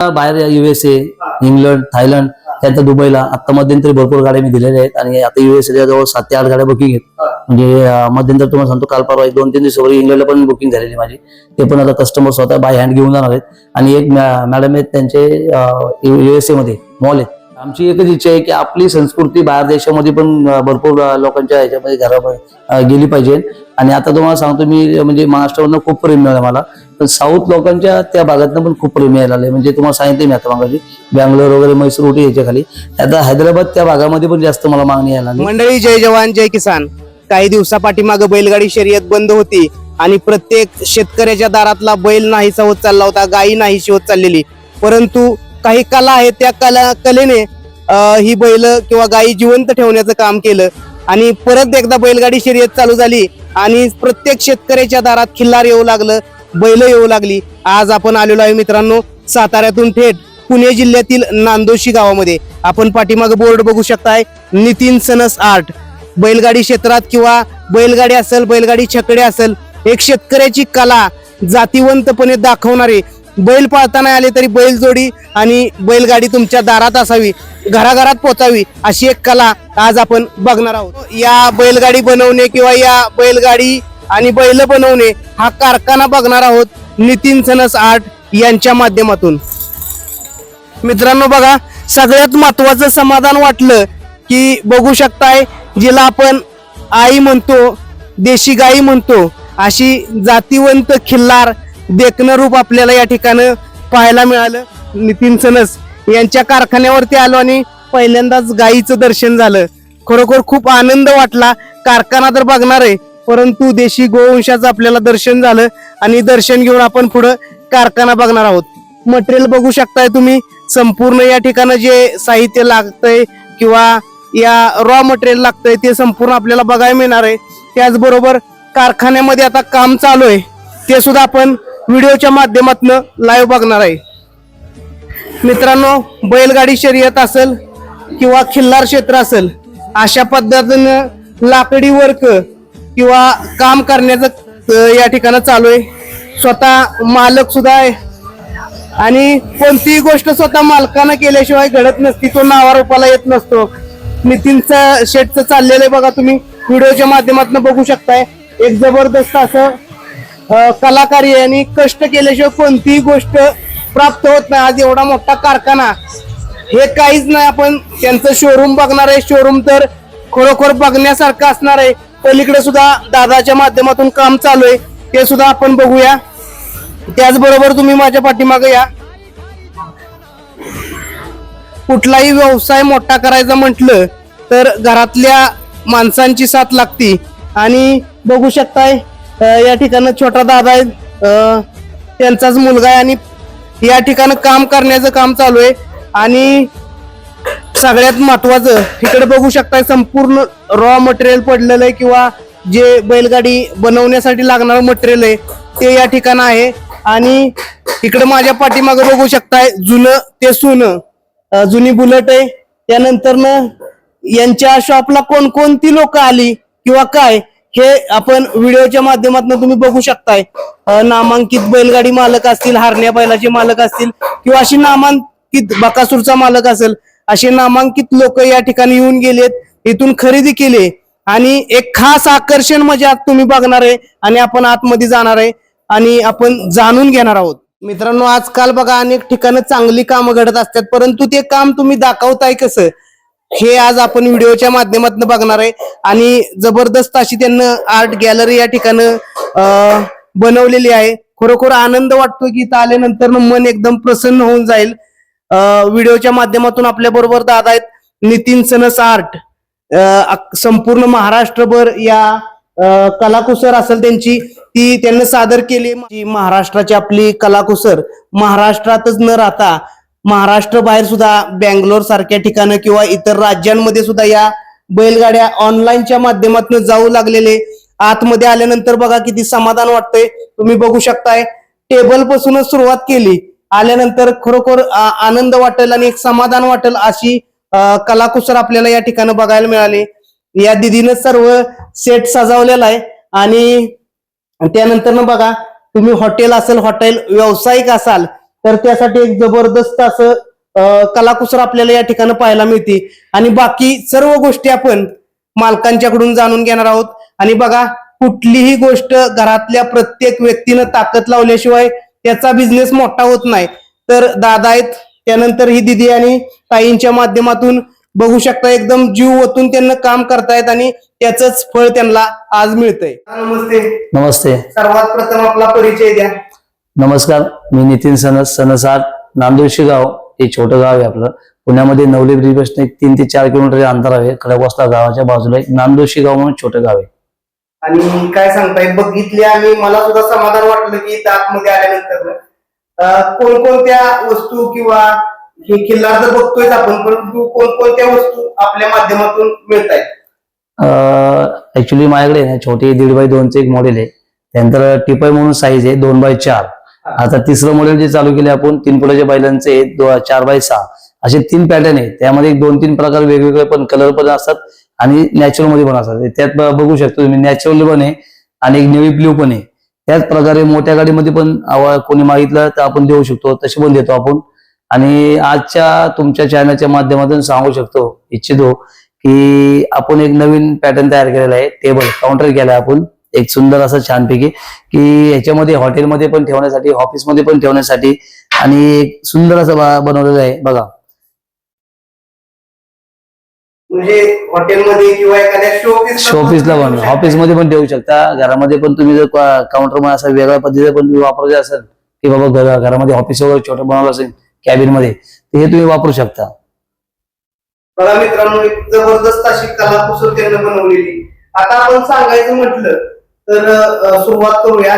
बाहेर USA, England, Thailand, त्यानंतर दुबईला आता मध्यंतरी भरपूर गाड्या मी दिलेल्या आहेत आणि आता USA जवळ 7 ते 8 गाड्या बुकिंग आहेत. म्हणजे मध्यंतर तुम्हाला सांगतो काल परवा 2-3 दिवसापूर्वी इंग्लंडला पण बुकिंग झालेली माझी. ते पण आता कस्टमर स्वतः बाय हँड घेऊन जाणार आहेत. आणि एक मॅडम आहेत त्यांचे USA मध्ये मॉल आहेत. आमची एकच इच्छा आहे की आपली संस्कृती बाहेर देशामध्ये पण भरपूर लोकांच्या ह्याच्यामध्ये घरामध्ये गेली पाहिजे. आणि आता तुम्हाला सांगतो मी म्हणजे महाराष्ट्रावरनं खूप प्रेम मिळालं मला, पण साऊथ लोकांच्या त्या भागातनं पण खूप प्रेम मिळालं आहे. म्हणजे तुम्हाला सांगितलं मी आता मागाशी बँगलोर वगैरे मैसूर उटी याच्या खाली, आता हैदराबाद त्या भागामध्ये पण जास्त मला मागणी यायला लागली. मंडळी, जय जवान जय किसान. काही दिवसापाठीमागे बैलगाडी शर्यत बंद होती आणि प्रत्येक शेतकऱ्याच्या दारातला बैल नाहीसा होत चालला होता, गायी नाहीशी होत चाललेली. परंतु काही कला आहे, त्या कलेने ही बैल किंवा गायी जिवंत ठेवण्याचं काम केलं आणि परत एकदा बैलगाडी शर्यत चालू झाली आणि प्रत्येक शेतकऱ्याच्या दारात खिल्लार येऊ लागलं, बैल येऊ लागली. आज आपण आलेलो आहे मित्रांनो साताऱ्यातून थेट पुणे जिल्ह्यातील नांदोशी गावामध्ये. आपण पाठीमागे बोर्ड बघू शकताय, नितीन सनस आर्ट. बैलगाडी क्षेत्रात किंवा बैलगाडी असेल, बैलगाडी छकडे असेल, एक शेतकऱ्याची कला जातीवंतपणे दाखवणारे, बैल पाळताना आले तरी बैलजोडी आणि बैलगाडी तुमच्या दारात असावी, घराघरात पोचावी, अशी एक कला आज आपण बघणार आहोत. या बैलगाडी बनवणे किंवा या बैलगाडी आणि बैल बनवणे हा कारखाना बघणार आहोत नितीन सनस आर्ट यांच्या माध्यमातून. मित्रांनो बघा, सगळ्यात महत्वाचं समाधान वाटलं की बघू शकताय, जिला आपण आई म्हणतो, देशी गाई म्हणतो, अशी जातीवंत खिल्लार देखणं रूप आपल्याला या ठिकाणी पाहायला मिळालं. नितीन सनस यांच्या कारखान्यावरती आलो आणि पहिल्यांदाच गायीचं दर्शन झालं. खरोखर खूप आनंद वाटला. कारखाना तर बघणार आहे, परंतु देशी गोवंशाचं आपल्याला दर्शन झालं आणि दर्शन घेऊन आपण पुढं कारखाना बघणार आहोत. मटेरियल बघू शकताय तुम्ही, संपूर्ण या ठिकाणी जे साहित्य लागतंय किंवा या रॉ मटेरियल लागतंय ते संपूर्ण आपल्याला बघायला मिळणार आहे. त्याचबरोबर कारखान्यामध्ये आता काम चालू आहे, ते सुद्धा आपण व्हिडिओच्या माध्यमातून लाईव्ह बघणार आहे. मित्रांनो, बैलगाडी शर्यत असेल किंवा खिल्लार क्षेत्र असेल, अशा पद्धतीनं लाकडी वर्क किंवा काम करण्याचं या ठिकाणी चालू आहे. स्वतः मालक सुद्धा आहे आणि कोणतीही गोष्ट स्वतः मालकानं केल्याशिवाय घडत नसती, तो नावारूपाला येत नसतो. नितीनचं शेटचं चाललेलं आहे बघा, तुम्ही व्हिडिओच्या माध्यमातून बघू शकताय. एक जबरदस्त असं कलाकारी आहे आणि कष्ट केल्याशिवाय कोणतीही गोष्ट प्राप्त होत नाही. आज एवढा मोठा कारखाना हे काहीच नाही. आपण त्यांचं शोरूम बघणार आहे. शोरूम तर खरोखर बघण्यासारखं असणार आहे. पलीकडे सुद्धा दादाच्या माध्यमातून काम चालू आहे, ते सुद्धा आपण बघूया. त्याचबरोबर तुम्ही माझ्या पाठीमागे या. कुठलाही व्यवसाय मोठा करायचा म्हटलं तर घरातल्या माणसांची साथ लागती आणि बघू शकताय या ठिकाणी छोटा दादा आहे, त्यांचाच मुलगा आहे आणि या ठिकाणी काम करण्याचं काम चालू आहे. आणि सगळ्यात महत्वाचं इकडे बघू शकताय, संपूर्ण रॉ मटेरियल पडलेलं आहे किंवा जे बैलगाडी बनवण्यासाठी लागणारं मटेरियल आहे ते या ठिकाणी आहे. आणि इकडे माझ्या पाठीमागे बघू शकताय, जुनं ते सोनं, जुनी बुलेट आहे. त्यानंतर यांच्या शॉपला कोणकोणती लोक आली किंवा काय हे आपण व्हिडिओच्या माध्यमातून तुम्ही बघू शकताय. नामांकित बैलगाडी मालक असतील, हारण्या बैलाचे मालक असतील किंवा अशी नामांकित बकासूरचा मालक असेल, असे नामांकित लोक या ठिकाणी येऊन गेलेत, इथून खरेदी केली आणि एक खास आकर्षण म्हणजे आज तुम्ही बघणार आहे आणि आपण आतमध्ये जाणार आहे आणि आपण जाणून घेणार आहोत. मित्रांनो, आजकाल बघा अनेक ठिकाणी चांगली कामं घडत असतात, परंतु ते काम तुम्ही दाखवताय कसं हे आज आपण व्हिडिओच्या माध्यमातून बघणार आहे. आणि जबरदस्त अशी त्यांना आर्ट गॅलरी या ठिकाणी बनवलेली आहे. खरोखर आनंद वाटतो की इथं आल्यानंतर मन एकदम प्रसन्न होऊन जाईल. व्हिडिओच्या माध्यमातून आपल्या बरोबर दादा आहेत, नितीन सनस आर्ट. संपूर्ण महाराष्ट्रभर या कलाकुसर असेल त्यांची, ती त्यांनी सादर केली. महाराष्ट्राची आपली कलाकुसर महाराष्ट्रातच न राहता महाराष्ट्र बाहेर सुद्धा बँगलोर सारख्या ठिकाणी किंवा इतर राज्यांमध्ये सुद्धा या बैलगाड्या ऑनलाईनच्या माध्यमातून जाऊ लागलेले. आतमध्ये आल्यानंतर बघा किती समाधान वाटतंय. तुम्ही बघू शकताय, टेबल पासूनच सुरुवात केली, आल्यानंतर खरोखर आनंद वाटेल आणि एक समाधान वाटेल अशी कलाकुसर आपल्याला या ठिकाणी बघायला मिळाली. या दिदीनं सर्व सेट सजवलेला आहे आणि त्यानंतर बघा, तुम्ही हॉटेल असेल, हॉटेल व्यावसायिक असाल तर त्यासाठी एक जबरदस्त असं कलाकुसर आपल्याला या ठिकाणी पाहायला मिळते आणि बाकी सर्व गोष्टी आपण मालकांच्याकडून जाणून घेणार आहोत. आणि बघा, कुठलीही गोष्ट घरातल्या प्रत्येक व्यक्तीनं ताकद लावल्याशिवाय त्याचा बिझनेस मोठा होत नाही. तर दादा आहेत, त्यानंतर ही दिदी आणि ताईंच्या माध्यमातून बघू शकता एकदम जीव ओतून त्यांना काम करतायत आणि त्याच फळ त्यांना आज मिळतंय. नमस्ते. नमस्ते. सर्वात प्रथम आपला परिचय द्या. नमस्कार, मी नितीन सनसाट. नांदोशी गाव हे छोटं गाव आहे आपलं. पुण्यामध्ये नवले ब्रिज पासून 3 ते 4 किलोमीटर अंतर आहे. खडकवासला गावाच्या बाजूला एक नांदोशी गाव म्हणून छोटं गाव आहे. आणि काय सांगताय, बघितले आणि मला सुद्धा समाधान वाटलं की आतमध्ये आल्यानंतर कोणकोणत्या वस्तू किंवा हे किल्ला तर बघतोय आपण, परंतु कोणकोणत्या वस्तू आपल्या माध्यमातून मिळत आहेत? ऍक्च्युली माझ्याकडे ना छोटे 1.5x2 एक मॉडेल आहे. त्यानंतर टिपाई म्हणून साईज आहे 2x4. आता तिसरं मॉडेल जे चालू केले आपण 3 फुटाच्या बैलांचे 4x6 असे 3 पॅटर्न आहे. त्यामध्ये 2-3 प्रकार वेगवेगळे पण कलर पण असतात आणि नॅचरल मध्ये पण असतात. त्यात बघू शकतो तुम्ही, नॅचरल पण आहे आणि एक नेव्ही ब्ल्यू पण आहे. त्याच प्रकारे मोठ्या गाडीमध्ये पण कोणी मागितलं तर आपण देऊ शकतो, तसे पण देतो आपण. आणि आजच्या तुमच्या चॅनलच्या माध्यमातून सांगू इच्छितो की आपण एक नवीन पॅटर्न तयार केलेला आहे. टेबल काउंटर केला आहे आपण एक सुंदर असं छानपैकी, की ह्याच्यामध्ये हॉटेलमध्ये पण ठेवण्यासाठी, ऑफिसमध्ये पण ठेवण्यासाठी आणि एक सुंदर असं बनवलेलं आहे बघा. म्हणजे हॉटेलमध्ये किंवा एखाद्या शोपीसला पण, ऑफिसमध्ये पण ठेवू शकता. घरामध्ये पण तुम्ही जर काउंटर मध्ये असं वेगळ्या पद्धतीने पण तुम्ही वापरायचे असेल की बाबा घरामध्ये ऑफिस वगैरे छोटं बनवलं असेल कॅबिन मध्ये, तर हे तुम्ही वापरू शकता. बघा मित्रांनो, एक जबरदस्त अशी कलाकुसर त्यांनी बनवलेली. आता आपण सांगायचं म्हटलं तर सुरुवात करूया.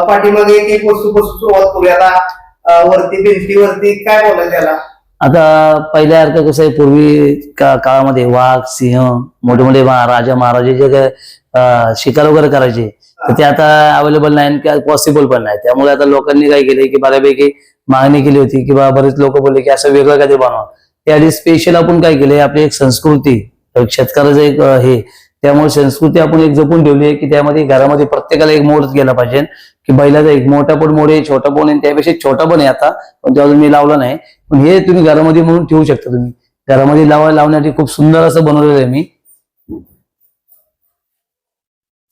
पाठीमागे एक वस्तूपासून सुरुवात करूया. आता वरती भिंतीवरती काय बोलायचं त्याला? आता पहिल्यासारखं कसं आहे, पूर्वी काळामध्ये वाघ, सिंह, मोठे मोठे राजा महाराजे जे काय शिकार वगैरे करायचे, तर ते आता अवेलेबल नाही आणि पॉसिबल पण नाही. त्यामुळे आता लोकांनी काय केले की बऱ्यापैकी मागणी केली होती की बरेच लोक बोलले की असं वेगळं काहीतरी बनवा. त्याआधी स्पेशल आपण काय केले, आपली एक संस्कृती, शेतकऱ्याचं एक हे, त्यामुळे संस्कृती आपण एक जपून ठेवली आहे की त्यामध्ये घरामध्ये प्रत्येकाला एक मोड गेला पाहिजे. की बैलाचा एक मोठा पण मोड आहे, छोटा पण आहे, त्यापेक्षा छोटा पण आहे आता, पण ते अजून मी लावला नाही. पण हे तुम्ही घरामध्ये म्हणून ठेवू शकता. तुम्ही घरामध्ये लावण्यासाठी खूप सुंदर असं बनवलेलं आहे मी.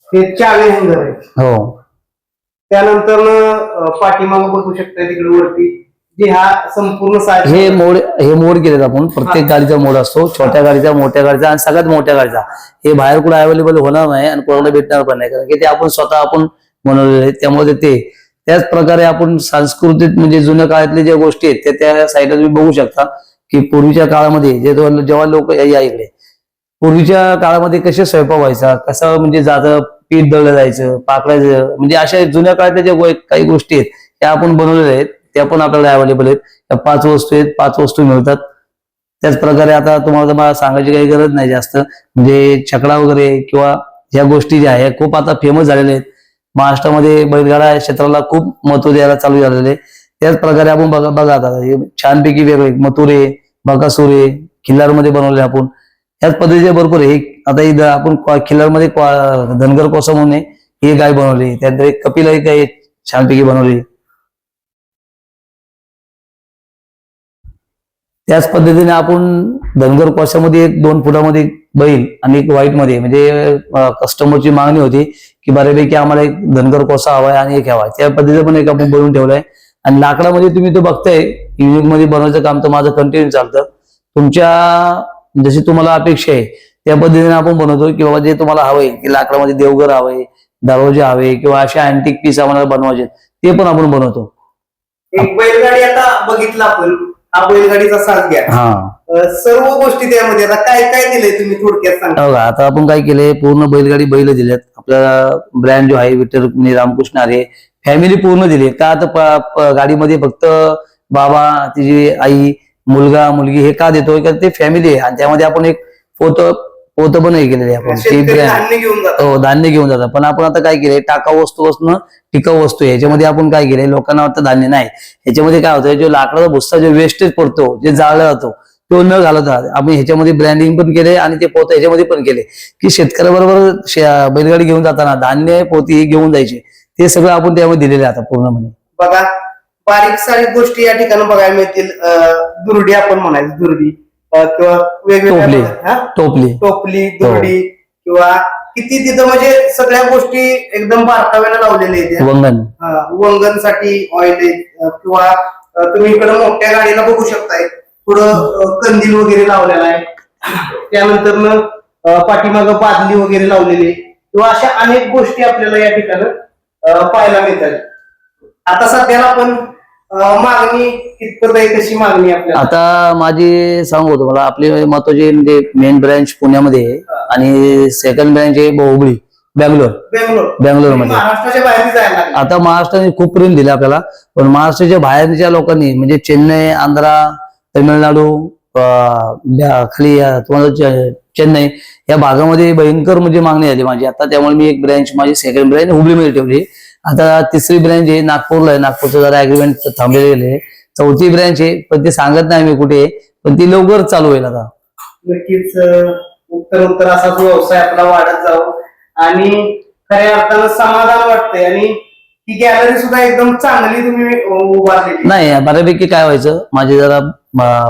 हे चावी हँगर आहे. हो. त्यानंतर पाठीमागं बघू शकता तिकडे वरती जे हा संपूर्ण हे मोड केलेत आपण. प्रत्येक गाडीचा मोड असतो, छोट्या गाडीचा, मोठ्या गाडीचा आणि सगळ्यात मोठ्या गाडीचा. हे बाहेर कुठे अवेलेबल होणार नाही आणि कोणाला भेटणार पण नाही, कारण की ते आपण स्वतः आपण बनवलेले आहेत. त्यामुळे ते त्याच प्रकारे आपण सांस्कृतिक म्हणजे जुन्या काळातल्या ज्या गोष्टी आहेत त्या साईडला तुम्ही बघू शकता की पूर्वीच्या काळामध्ये जेव्हा लोक या इकडे पूर्वीच्या काळामध्ये कसे स्वयंपाक व्हायचा, कसं म्हणजे जातं पीठ दळलं जायचं, पाकळायचं, म्हणजे अशा जुन्या काळातल्या ज्या काही गोष्टी आहेत त्या आपण बनवलेल्या आहेत. त्या पण आपल्याला अवेलेबल आहेत. त्या 5 वस्तू आहेत, 5 वस्तू मिळतात. त्याच प्रकारे आता तुम्हाला मला सांगायची काही गरज नाही जास्त, म्हणजे छकडा वगैरे किंवा ह्या गोष्टी ज्या आहेत खूप आता फेमस झालेल्या आहेत. महाराष्ट्रामध्ये बैलगाडा क्षेत्राला खूप महत्व द्यायला चालू झालेले. त्याच प्रकारे आपण बघा आता हे छानपैकी वेगळे मथुरे, बकासुरे खिल्लारमध्ये बनवले आपण. त्याच पद्धतीचे भरपूर आहे. आता आपण खिल्लारमध्ये धनगर कोसा म्हणून ही गाय बनवली. त्यानंतर एक कपिला एक गाय छानपैकी बनवली. त्याच पद्धतीने आपण धनगर कोशामध्ये एक 2 फुटामध्ये बैल आणि एक व्हाईट मध्ये, म्हणजे कस्टमरची मागणी होती की बऱ्यापैकी आम्हाला एक धनगर कोसा हवाय आणि एक हवाय, त्या पद्धतीने पण एक आपण बनवून ठेवलाय. आणि लाकडामध्ये तुम्ही तो बघताय युनिक मध्ये बनवायचं काम तर माझं कंटिन्यू चालतं. तुमच्या जशी तुम्हाला अपेक्षा आहे त्या पद्धतीने आपण बनवतो की बाबा जे तुम्हाला हवंय की लाकडामध्ये देवघर हवंय, दरवाजे हवे किंवा असे अँटिक पीस आम्हाला बनवायचे ते पण आपण बनवतो. एक बैलगाडी आता बघितला आपण, हा बैलगाडीचा साज घ्या. सर्व गोष्टी त्यामध्ये आता काय काय दिलंय तुम्ही थोडक्यात सांगा. आता आपण काय केलंय, पूर्ण बैलगाडी बैल दिल्यात. आपल्याला ब्रँड जो आहे विठ्ठल रुक्मिणी रामकृष्ण आहे, फॅमिली पूर्ण दिली. का आता गाडीमध्ये फक्त बाबा, तिची आई, मुलगा, मुलगी हे का देतोय, कारण ते फॅमिली आहे. आणि त्यामध्ये आपण एक पोत पण हे केलेले आपण धान्य घेऊन जातात. पण आपण आता काय केलंय, टाकाऊ वस्तूपासून टिकाऊ वस्तू आहे. याच्यामध्ये आपण काय केलंय, लोकांना वाटतं धान्य नाही, याच्यामध्ये काय होतं, जो लाकडाचा भुस्सा जो वेस्टेज पडतो, जे जाळला जातो तो न घालत आपण ह्याच्यामध्ये ब्रँडिंग पण केले आणि ते पोतं ह्याच्यामध्ये पण केले की शेतकऱ्याबरोबर बैलगाडी घेऊन जाताना धान्य पोती घेऊन जायचे, ते सगळं आपण त्यामध्ये दिलेले आता पूर्णपणे. बघा, बारीक सारीक गोष्टी या ठिकाणी बघायला मिळतील. दुर्डी आपण म्हणायचं, दुर्डी किंवा टोपली. वेगवेगळ्या टोपली दुर्डी किंवा किती तिथं म्हणजे सगळ्या गोष्टी एकदम बारकाव्याने लावलेल्या आहेत. वंगण वंगणसाठी ऑइल किंवा तुम्ही इकडे मोठ्या गाडीला बघू शकताय थोडं कंदील वगैरे लावलेला आहे. त्यानंतर पाठीमागं बादली वगैरे लावलेली आहे किंवा अशा अनेक गोष्टी आपल्याला या ठिकाणी पाहायला मिळतात. आता सध्याला आपण मागणी कितपत आहे, कशी मागणी आहे आपल्याला? आता माझी सांगू तुम्हाला, आपली महत्वाची म्हणजे मेन ब्रँच पुण्यामध्ये आहे आणि सेकंड ब्रँच आहे हुबळी, बँगलोर मध्ये. महाराष्ट्राच्या बाहेर जायला लागलं. आता महाराष्ट्राने खूप प्रेम दिले आपल्याला, पण महाराष्ट्राच्या बाहेरच्या लोकांनी म्हणजे चेन्नई, आंध्रा, तामिळनाडू, खाली तुम्हाला चेन्नई या भागामध्ये भयंकर म्हणजे मागणी झाली माझी. आता त्यामुळे मी एक ब्रँच, माझी सेकंड ब्रँच हुबळीमध्ये ठेवली. आता तिसरी ब्रँच आहे नागपूरला आहे. नागपूरचं जरा अग्रीमेंट थांबलेले गेले. चौथी ब्रँच आहे, पण ते सांगत नाही मी कुठे, पण ती लवकर चालू होईल. आता नक्कीच उत्तर असाच व्यवसाय आपला वाढत जाऊ आणि खऱ्या अर्थानं समाधान वाटतंय. आणि ही गॅलरी सुद्धा एकदम चांगली तुम्ही उभारलेली. नाही, बऱ्यापैकी काय व्हायचं, माझी जरा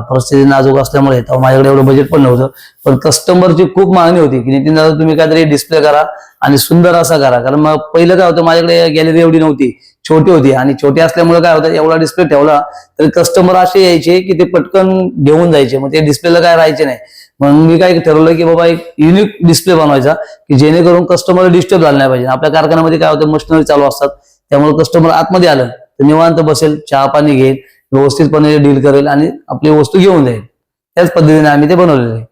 परिस्थिती नाजूक असल्यामुळे तेव्हा माझ्याकडे एवढं बजेट पण नव्हतं, पण कस्टमरची खूप मागणी होती की नितीन दादा तुम्ही काहीतरी डिस्प्ले करा आणि सुंदर असा करा. कारण मग पहिलं काय होतं, माझ्याकडे गॅलरी एवढी नव्हती, छोटी होती, आणि छोटी असल्यामुळे काय होतं, एवढा डिस्प्ले ठेवला तर कस्टमर असे यायचे की ते पटकन घेऊन जायचे, मग ते डिस्प्लेला काय राहायचे नाही. मग मी काय ठरवलं की बाबा एक युनिक डिस्प्ले बनवायचा की जेणेकरून कस्टमर डिस्टर्ब झाला नाही पाहिजे. आपल्या कारखान्यामध्ये काय होतं, मशिनरी चालू असतात, त्यामुळे कस्टमर आतमध्ये आलं तर निवांत बसेल, चहा पाणी घेईल, व्यवस्थितपणे डील करेल आणि आपली वस्तू घेऊन जाईल. त्याच पद्धतीने आम्ही ते बनवलेलं आहे.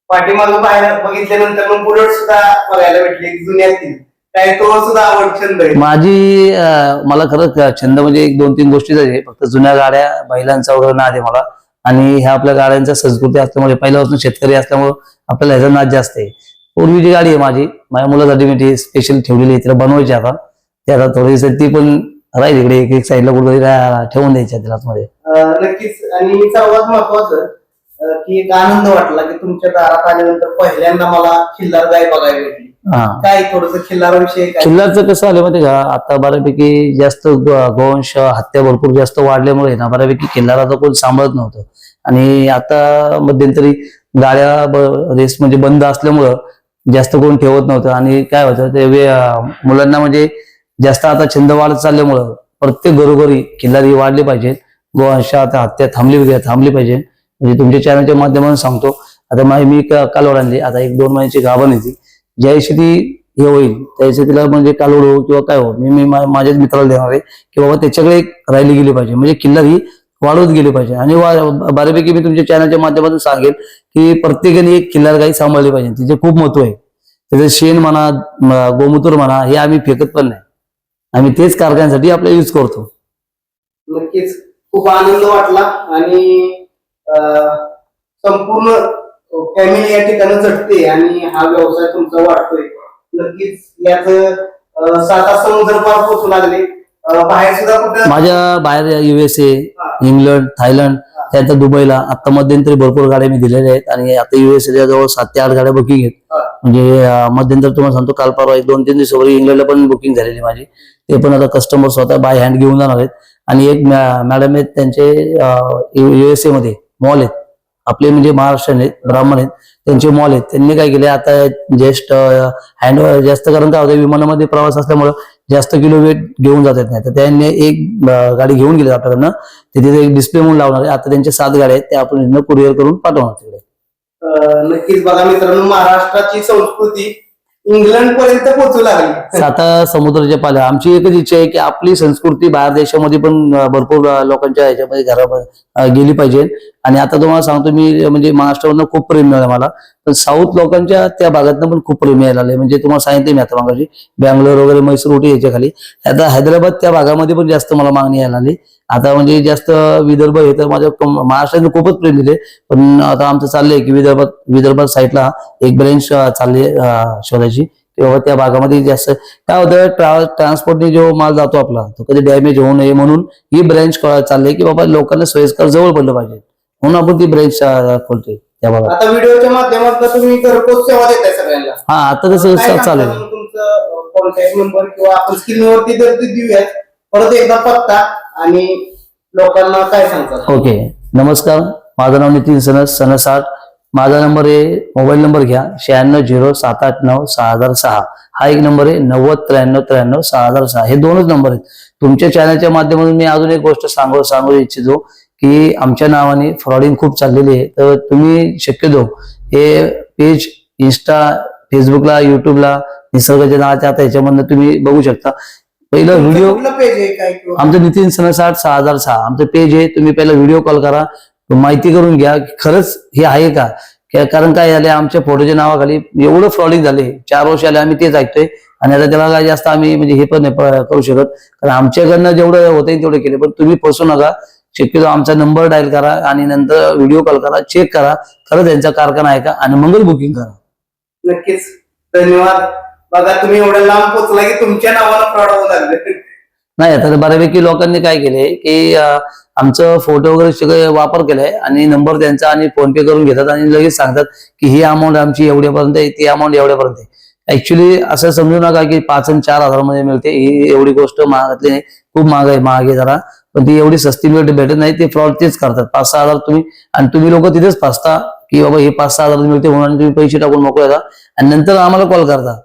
पाठीमागं बाहेर बघितल्यानंतर मग बुलेट सुद्धा बघायला भेटली जुन्यातील, काय तो सुद्धा आवड छंद आहे माझी. मला खरंच छंद म्हणजे एक दोन तीन गोष्टीच आहे, फक्त जुन्या गाड्या, बैलांचा वगैरे नाद आहे मला, आणि ह्या आपल्या गाड्यांचा संस्कृती असल्यामुळे, पहिल्यापासून शेतकरी असल्यामुळे आपल्याला ह्याचा नाद जास्त आहे. पूर्वीची गाडी आहे माझी, माझ्या मुलासाठी मी ती स्पेशल ठेवलेली आहे, तिला बनवायची. आता ते आता थोडीशी ती पण राहील इकडे एक साईडला कुठेतरी ठेवून द्यायच्या तिला मध्ये. नक्कीच. आणि सर्वात महत्वाचं की एक आनंद वाटला की तुमच्या दारात आल्यानंतर पहिल्यांदा मला खिल्लार गाय बघायला भेटली. काय थोडस खिल्लाराविषयी काय? खिल्लारचं कसं आलं माहिती का, आता बऱ्यापैकी जास्त गोवंश हत्या भरपूर जास्त वाढल्यामुळे ना बऱ्यापैकी खिल्लाराचं कोण सांभाळत नव्हतं, आणि आता मध्यंतरी गाड्या रेस म्हणजे बंद असल्यामुळं जास्त कोण ठेवत नव्हतं. आणि काय होतं ते मुलांना म्हणजे जास्त आता छंद वाढत चालल्यामुळं प्रत्येक घरोघरी खिल्लारी वाढली पाहिजे, गोवंश आता हत्या थांबली पाहिजे. म्हणजे तुमच्या चॅनलच्या माध्यमातून सांगतो, आता मी कालवड आणली, आता 1-2 महिन्याची गाभण येते, ज्याशी ती हे होईल त्याशी तिला म्हणजे कालवड हो किंवा काय हो, मी माझ्याच मित्राला देणार आहे की बाबा त्याच्याकडे राहिली गेली पाहिजे, म्हणजे खिल्लारी वाढवत गेली पाहिजे. आणि बऱ्यापैकी मी तुमच्या चॅनलच्या माध्यमातून सांगेल की प्रत्येकाने एक खिल्लार गाई सांभाळली पाहिजे. तिचे खूप महत्व आहे. त्याचं शेण म्हणा, गोमूत्र म्हणा, हे आम्ही फेकत पण नाही, आम्ही तेच कारखान्यासाठी आपल्याला यूज करतो. नक्कीच खूप आनंद वाटला. आणि संपूर्ण फॅमिली या ठिकाणी झटते आणि हा व्यवसाय तुमचा वाढतोय. नक्कीच याच साता समुद्र पार पोहोचू लागले. बाहेर सुद्धा कुठं माझ्या बाहेर USA, इंग्लंड, थायलंड, त्यानंतर दुबईला आता मध्यंतरी भरपूर गाड्या मी दिलेल्या आहेत, आणि आता USA जवळ 7 ते 8 गाड्या बुकिंग आहेत. म्हणजे मध्यंतर तुम्हाला सांगतो, काल परवा 1-2-3 दिवसापूर्वी इंग्लंडला पण बुकिंग झालेली माझी. ते पण आता कस्टमर स्वतः बाय हँड घेऊन जाणार आहेत. आणि एक मॅडम आहेत, त्यांचे USA मध्ये मॉल आहेत आपले, म्हणजे महाराष्ट्रीयन आहेत, ब्राह्मण आहेत, त्यांचे मॉल आहेत. त्यांनी काय केले, आता जस्ट हँड जास्त, कारण काय होतं विमानामध्ये प्रवास असल्यामुळे जास्त किलो वेट घेऊन जात नाही, तर त्यांनी एक गाडी घेऊन गेली आपल्याकडनं, तिथे एक डिस्प्ले म्हणून लावणार आहे. आता त्यांच्या 7 गाड्या आहेत, त्या आपण कुरिअर करून पाठवणार तिकडे. नक्कीच. बघा मित्रांनो, महाराष्ट्राची संस्कृती इंग्लंड पर्यंत पोहोचू लागली. साता समुद्राच्या पाल्या. आमची एकच इच्छा आहे की आपली संस्कृती बाहेर देशामध्ये पण भरपूर लोकांच्या ह्याच्यामध्ये घरामध्ये गेली पाहिजे. आणि आता तुम्हाला सांगतो मी, म्हणजे महाराष्ट्रावरनं खूप प्रेम मिळालं मला, पण साऊथ लोकांच्या त्या भागातनं पण खूप प्रेम मिळालं. म्हणजे तुम्हाला सांगितलं मी आता मागाशी, बँगलोर वगैरे, मैसूर उटी याच्या खाली, आता हैदराबाद त्या भागामध्ये पण जास्त मला मागणी यायला लागली. आता म्हणजे जास्त विदर्भ हे तर माझ्या महाराष्ट्राने खूपच प्रेम दिले, पण आता आमचं चाललंय की विदर्भात साईडला एक ब्रँच चालली शोधायची, किंवा त्या भागामध्ये जास्त काय होतं, ट्रान्सपोर्टने जो माल जातो आपला तो कधी डॅमेज होऊ नये म्हणून ही ब्रँच चालली की बाबा लोकांना सोयीस्कर जवळ पडलं पाहिजे, म्हणून आपण ती ब्रँच खोलतोय त्या भागात. आता व्हिडिओच्या माध्यमातून तुम्ही घरपोच सेवा देताय सगळ्यांना. हा, आता तसं चालू आहे. तुमचं कॉन्टॅक्ट नंबर किंवा आपण स्क्रीनवरती जर देऊयात, परत एकदा पत्ता आणि लोकांना काय सांगतात? ओके, नमस्कार. माझं नाव नितीन सनसाट. माझा नंबर आहे, मोबाईल नंबर घ्या, 9607896006. हा एक नंबर आहे, 9093936006. हे दोनच नंबर आहेत. तुमच्या चॅनलच्या माध्यमातून मी अजून एक गोष्ट सांगू इच्छितो की आमच्या नावाने फ्रॉडिंग खूप चाललेली आहे. तर तुम्ही शक्यतो हे पेज इंस्टा, फेसबुकला, युट्यूबला निसर्गाच्या नावाच्या आता ह्याच्यामधनं तुम्ही बघू शकता. पहिलं व्हिडिओ पेज आहे काय किंवा आमचं नितीन सनसाट 6006 आमचं पेज आहे. तुम्ही पहिला व्हिडिओ कॉल करा, माहिती करून घ्या की खरंच हे आहे का. कारण काय झाले, आमच्या फोटोच्या नावाखाली एवढं फ्रॉडिंग झाले. 4 वर्ष आले आम्ही तेच ऐकतोय आणि आता त्याला काय जास्त आम्ही म्हणजे हे पण नाही करू शकत, कारण आमच्याकडनं जेवढं होतं तेवढं केले. पण तुम्ही फसू नका. शक्यतो आमचा नंबर डायल करा आणि नंतर व्हिडिओ कॉल करा, चेक करा खरंच त्यांचा कारखाना आहे का आणि मगच बुकिंग करा. नक्कीच. धन्यवाद. बघा तुम्ही एवढ्या लांब पोहोचला की तुमच्या नावाला फ्रॉड होऊ लागले. नाही, आता बऱ्यापैकी लोकांनी काय केलंय की आमचं फोटो वगैरे सगळे वापर केलाय आणि नंबर त्यांचा आणि फोन पे करून घेतात आणि लगेच सांगतात की ही अमाऊंट आमची एवढ्यापर्यंत आहे, ती अमाऊंट एवढ्यापर्यंत आहे. ऍक्च्युली असं समजू नका की 5 आणि 4 मध्ये मिळते. ही एवढी गोष्ट महागातली नाही, खूप महाग आहे जरा, पण ती एवढी सस्ती भेटत नाही. ते फ्रॉड तेच करतात. 5-6 हजार आणि तुम्ही लोक तिथेच फसता की बाबा हे 5-6 हजार मिळते म्हणून तुम्ही पैसे टाकून मोकळे येता आणि नंतर आम्हाला कॉल करता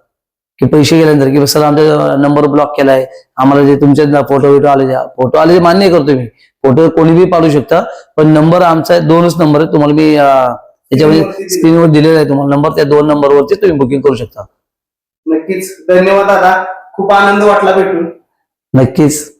की पैसे गेल्यानंतर की सर आमचा नंबर ब्लॉक केलाय, आम्हाला जे तुमचे फोटो आले मान्य करतो मी. फोटो कोणी बी पाडू शकता, पण नंबर आमचा 2च नंबर आहे. तुम्हाला मी त्याच्यामध्ये स्क्रीनवर दिलेला आहे तुम्हाला नंबर, त्या 2 नंबरवरती तुम्ही बुकिंग करू शकता. नक्कीच. धन्यवाद दादा. खूप आनंद वाटला भेटून. नक्कीच.